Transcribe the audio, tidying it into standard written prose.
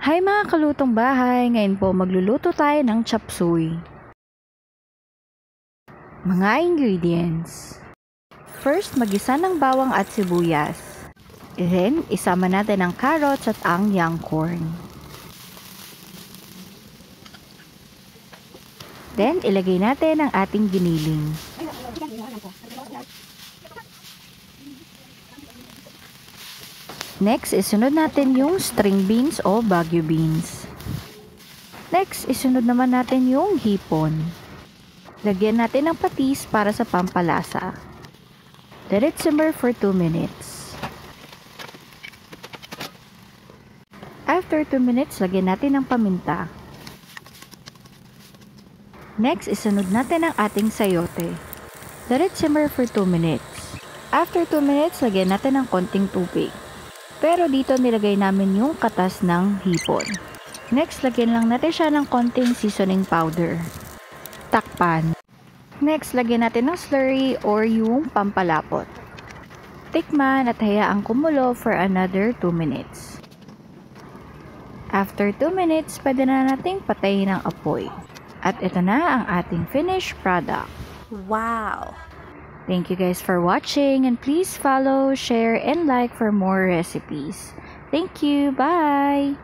Hi mga kalutong bahay! Ngayon po magluluto tayo ng chop suey. Mga ingredients. First, magisa ng bawang at sibuyas. Then, isama natin ang carrots at ang young corn. Then, ilagay natin ang ating giniling. Next, isunod natin yung string beans o Baguio beans. Next, isunod naman natin yung hipon. Lagyan natin ng patis para sa pampalasa. Let it simmer for 2 minutes. After 2 minutes, lagyan natin ng paminta. Next, isunod natin ang ating sayote. Let it simmer for 2 minutes. After 2 minutes, lagyan natin ng konting tubig. Pero dito nilagay namin yung katas ng hipon. Next, lagyan lang natin siya ng konting seasoning powder. Takpan. Next, lagyan natin ng slurry or yung pampalapot. Tikman at hayaang kumulo for another 2 minutes. After 2 minutes, pwede na nating patayin ang apoy. At ito na ang ating finished product. Wow! Thank you guys for watching, and please follow, share, and like for more recipes. Thank you. Bye!